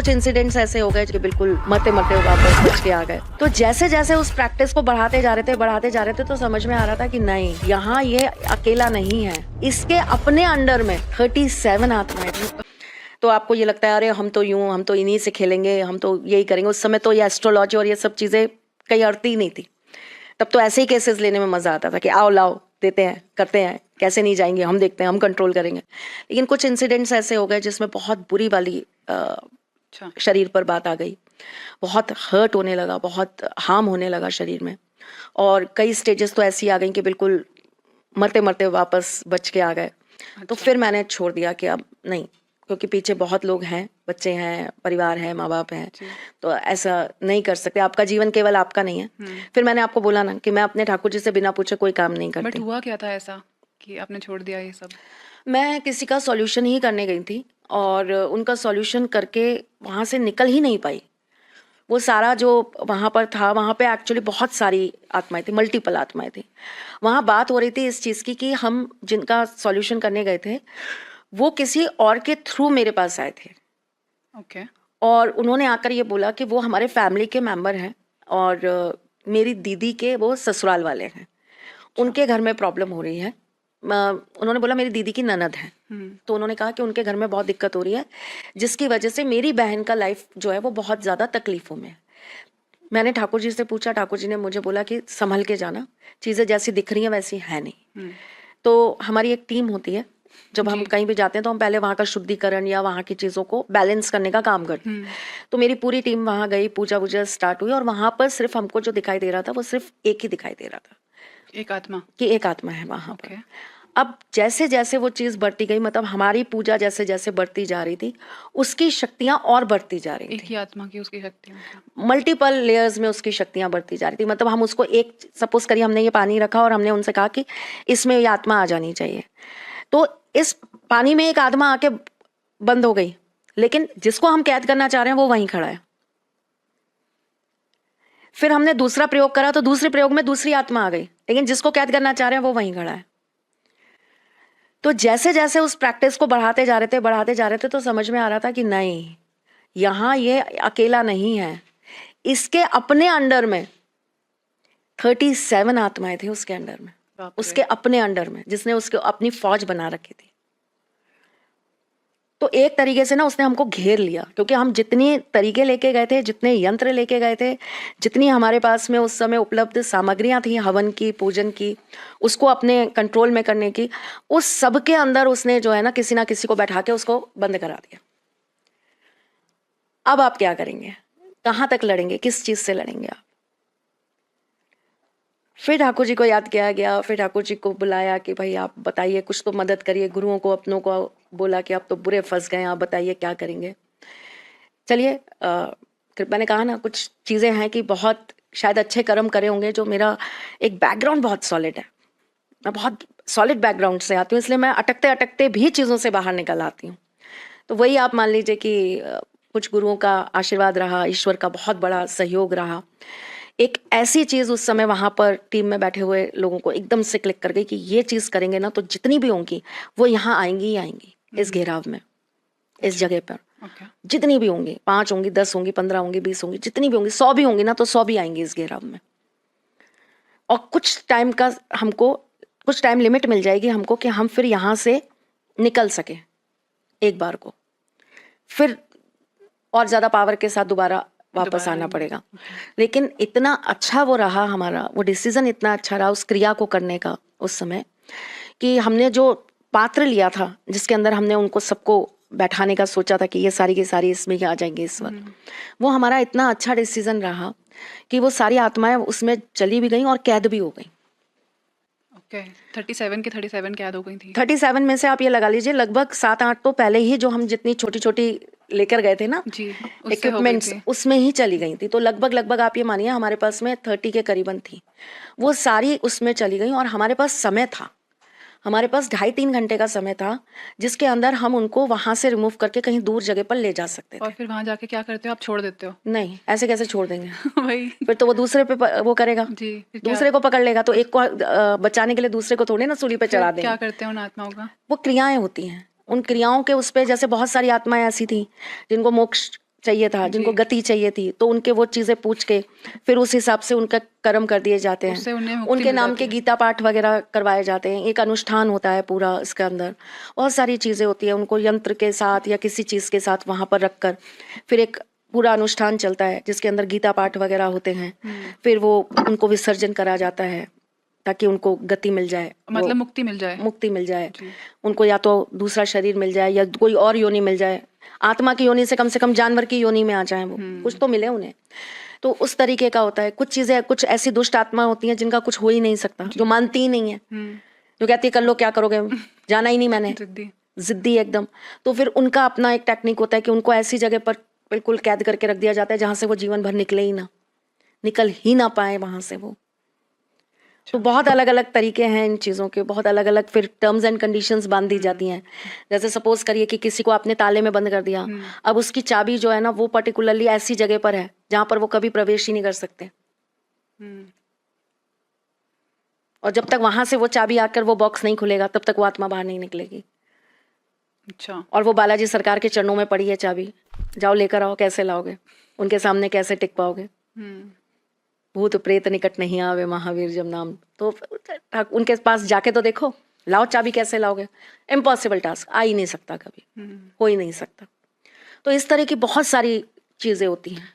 कुछ इंसिडेंट्स ऐसे हो गए कि बिल्कुल मरते मरते वापस बच के आ गए। तो जैसे जैसे उस प्रैक्टिस को बढ़ाते जा रहे थे तो समझ में आ रहा था कि नहीं, यहाँ ये अकेला नहीं है, इसके अपने अंडर में 37 आत्माएं थी। तो आपको ये लगता है अरे हम तो इन्हीं से खेलेंगे, हम तो यही करेंगे। उस समय तो ये एस्ट्रोलॉजी और ये सब चीजें कहीं अड़ती ही नहीं थी। तब तो ऐसे ही केसेस लेने में मजा आता था कि आओ लाओ देते हैं, करते हैं, कैसे नहीं जाएंगे, हम देखते हैं, हम कंट्रोल करेंगे। लेकिन कुछ इंसिडेंट्स ऐसे हो गए जिसमें बहुत बुरी वाली शरीर पर बात आ गई, बहुत हर्ट होने लगा, बहुत हार्म होने लगा शरीर में, और कई स्टेजेस तो ऐसी आ गई कि बिल्कुल मरते मरते वापस बच के आ गए। तो फिर मैंने छोड़ दिया कि अब नहीं, क्योंकि पीछे बहुत लोग हैं, बच्चे हैं, परिवार है, माँ बाप हैं, तो ऐसा नहीं कर सकते। आपका जीवन केवल आपका नहीं है। फिर मैंने आपको बोला ना कि मैं अपने ठाकुर जी से बिना पूछे कोई काम नहीं करती। बट हुआ क्या था ऐसा कि आपने छोड़ दिया ये सब? मैं किसी का सॉल्यूशन ही करने गई थी और उनका सॉल्यूशन करके वहाँ से निकल ही नहीं पाई। वो सारा जो वहाँ पर था, वहाँ पे एक्चुअली बहुत सारी आत्माएं थी, मल्टीपल आत्माएं थी। वहाँ बात हो रही थी इस चीज़ की कि हम जिनका सॉल्यूशन करने गए थे वो किसी और के थ्रू मेरे पास आए थे। ओके। और उन्होंने आकर ये बोला कि वो हमारे फैमिली के मेंबर हैं और मेरी दीदी के वो ससुराल वाले हैं, उनके घर में प्रॉब्लम हो रही है। उन्होंने बोला मेरी दीदी की ननद है, तो उन्होंने कहा कि उनके घर में बहुत दिक्कत हो रही है जिसकी वजह से मेरी बहन का लाइफ जो है वो बहुत ज़्यादा तकलीफ़ों में है। मैंने ठाकुर जी से पूछा, ठाकुर जी ने मुझे बोला कि संभल के जाना, चीज़ें जैसी दिख रही हैं वैसी है नहीं। तो हमारी एक टीम होती है, जब हम कहीं भी जाते हैं तो हम पहले वहाँ का शुद्धिकरण या वहाँ की चीज़ों को बैलेंस करने का काम करते हैं। तो मेरी पूरी टीम वहाँ गई, पूजा वूजा स्टार्ट हुई और वहाँ पर सिर्फ हमको जो दिखाई दे रहा था वो सिर्फ एक ही दिखाई दे रहा था, एक आत्मा, कि एक आत्मा है वहाँ पर। अब जैसे जैसे वो चीज़ बढ़ती गई, मतलब हमारी पूजा जैसे जैसे बढ़ती जा रही थी उसकी शक्तियाँ और बढ़ती जा रही थी। एक ही आत्मा की उसकी शक्तियाँ, मल्टीपल लेयर्स में उसकी शक्तियाँ बढ़ती जा रही थी। मतलब हम उसको एक, सपोज करिए हमने ये पानी रखा और हमने उनसे कहा कि इसमें ये आत्मा आ जानी चाहिए, तो इस पानी में एक आत्मा आके बंद हो गई, लेकिन जिसको हम कैद करना चाह रहे हैं वो वहीं खड़ा है। फिर हमने दूसरा प्रयोग करा तो दूसरे प्रयोग में दूसरी आत्मा आ गई, लेकिन जिसको कैद करना चाह रहे हैं वो वहीं खड़ा है। तो जैसे जैसे उस प्रैक्टिस को बढ़ाते जा रहे थे तो समझ में आ रहा था कि नहीं, यहाँ ये अकेला नहीं है, इसके अपने अंडर में 37 आत्माएं थी, उसके अंडर में, उसके अपने अंडर में, जिसने उसके अपनी फौज बना रखी थी। तो एक तरीके से ना उसने हमको घेर लिया, क्योंकि हम जितनी तरीके लेके गए थे, जितने यंत्र लेके गए थे, जितनी हमारे पास में उस समय उपलब्ध सामग्रियां थी हवन की, पूजन की, उसको अपने कंट्रोल में करने की, उस सब के अंदर उसने जो है ना किसी को बैठा के उसको बंद करा दिया। अब आप क्या करेंगे, कहाँ तक लड़ेंगे, किस चीज से लड़ेंगे आप? फिर ठाकुर जी को याद किया गया, फिर ठाकुर जी को बुलाया कि भाई आप बताइए, कुछ तो मदद करिए। गुरुओं को, अपनों को बोला कि आप तो बुरे फंस गए, आप बताइए क्या करेंगे। चलिए, मैंने कहा ना कुछ चीज़ें हैं कि बहुत शायद अच्छे कर्म करे होंगे, जो मेरा एक बैकग्राउंड बहुत सॉलिड है, मैं बहुत सॉलिड बैकग्राउंड से आती हूँ, इसलिए मैं अटकते अटकते भी चीज़ों से बाहर निकल आती हूँ। तो वही आप मान लीजिए कि कुछ गुरुओं का आशीर्वाद रहा, ईश्वर का बहुत बड़ा सहयोग रहा। एक ऐसी चीज़ उस समय वहाँ पर टीम में बैठे हुए लोगों को एकदम से क्लिक कर गई कि ये चीज़ करेंगे ना तो जितनी भी होंगी वो यहाँ आएंगी ही आएंगी, इस घेराव में, इस जगह पर। जितनी भी होंगी, 5 होंगी, 10 होंगी, 15 होंगी, 20 होंगी, जितनी भी होंगी, 100 भी होंगी ना तो 100 भी आएंगी इस घेराव में। और कुछ टाइम का हमको, कुछ टाइम लिमिट मिल जाएगी हमको कि हम फिर यहाँ से निकल सके एक बार को, फिर और ज़्यादा पावर के साथ दोबारा वापस आना पड़ेगा। लेकिन इतना अच्छा वो रहा हमारा, वो डिसीजन इतना अच्छा रहा उस क्रिया को करने का उस समय, कि हमने जो पात्र लिया था जिसके अंदर हमने उनको सबको बैठाने का सोचा था कि ये सारी की सारी इसमें आ जाएंगे इस वक्त, वो हमारा इतना अच्छा डिसीजन रहा कि वो सारी आत्माएं उसमें चली भी गई और कैद भी हो गई। 37 की 37 कैद हो गई थी। 37 में से आप ये लगा लीजिए लगभग 7-8 तो पहले ही जो हम जितनी छोटी छोटी लेकर गए थे ना इक्विपमेंट्स, उसमें ही चली गई थी। तो लगभग आप ये मानिए हमारे पास में 30 के करीबन थी, वो सारी उसमें चली गई। और हमारे पास समय था, हमारे पास 2.5-3 घंटे का समय था जिसके अंदर हम उनको वहां से रिमूव करके कहीं दूर जगह पर ले जा सकते थे। और फिर वहां जाके क्या करते हो आप? छोड़ देते हो? नहीं, ऐसे कैसे छोड़ देंगे वही फिर तो वो दूसरे पे वो करेगा जी, दूसरे को पकड़ लेगा। तो एक को बचाने के लिए दूसरे को थोड़े ना सूली पे चढ़ा देंगे। क्या करते हैं उन आत्माओं का? वो क्रियाएं होती हैं, उन क्रियाओं के उस पे, जैसे बहुत सारी आत्माएं ऐसी थी जिनको मोक्ष चाहिए था, जिनको जी। गति चाहिए थी, तो उनके वो चीजें पूछ के फिर उस हिसाब से उनका कर्म कर दिए जाते उससे हैं। उन्हें मुक्ति उनके मिल नाम जाती के है। गीता पाठ वगैरह करवाए जाते हैं, एक अनुष्ठान होता है पूरा इसके अंदर, बहुत सारी चीजें होती है। उनको यंत्र के साथ या किसी चीज के साथ वहां पर रखकर फिर एक पूरा अनुष्ठान चलता है जिसके अंदर गीता पाठ वगैरह होते हैं। फिर वो उनको विसर्जन करा जाता है ताकि उनको गति मिल जाए, वो मतलब मुक्ति मिल जाए। मुक्ति मिल जाए, जी। उनको या तो दूसरा शरीर मिल जाए या कोई और योनि मिल जाए, आत्मा की योनि से कम जानवर की योनि में आ जाए, वो कुछ तो मिले उन्हें। तो उस तरीके का होता है। कुछ चीजें, कुछ ऐसी दुष्ट आत्मा होती हैं जिनका कुछ हो ही नहीं सकता, जो मानती ही नहीं है, जो कहती है कर लो क्या करोगे, जाना ही नहीं मैंने, जिद्दी। जिद्दी एकदम। तो फिर उनका अपना एक टेक्निक होता है कि उनको ऐसी जगह पर बिल्कुल कैद करके रख दिया जाता है जहां से वो जीवन भर निकल ही ना पाए वहां से वो। तो बहुत अलग अलग तरीके हैं इन चीज़ों के, बहुत अलग अलग फिर टर्म्स एंड कंडीशंस बांध दी जाती हैं। जैसे सपोज करिए कि किसी को आपने ताले में बंद कर दिया, अब उसकी चाबी जो है ना वो पर्टिकुलरली ऐसी जगह पर है जहां पर वो कभी प्रवेश ही नहीं कर सकते, और जब तक वहां से वो चाबी आकर वो बॉक्स नहीं खुलेगा तब तक वो आत्मा बाहर नहीं निकलेगी। अच्छा। और वो बालाजी सरकार के चरणों में पड़ी है चाबी, जाओ लेकर आओ, कैसे लाओगे, उनके सामने कैसे टिक पाओगे। भूत प्रेत निकट नहीं आवे महावीर जब नाम, तो उनके पास जाके तो देखो, लाओ चाबी, कैसे लाओगे, इम्पॉसिबल टास्क, आ ही नहीं सकता, कभी हो ही नहीं सकता। तो इस तरह की बहुत सारी चीजें होती हैं।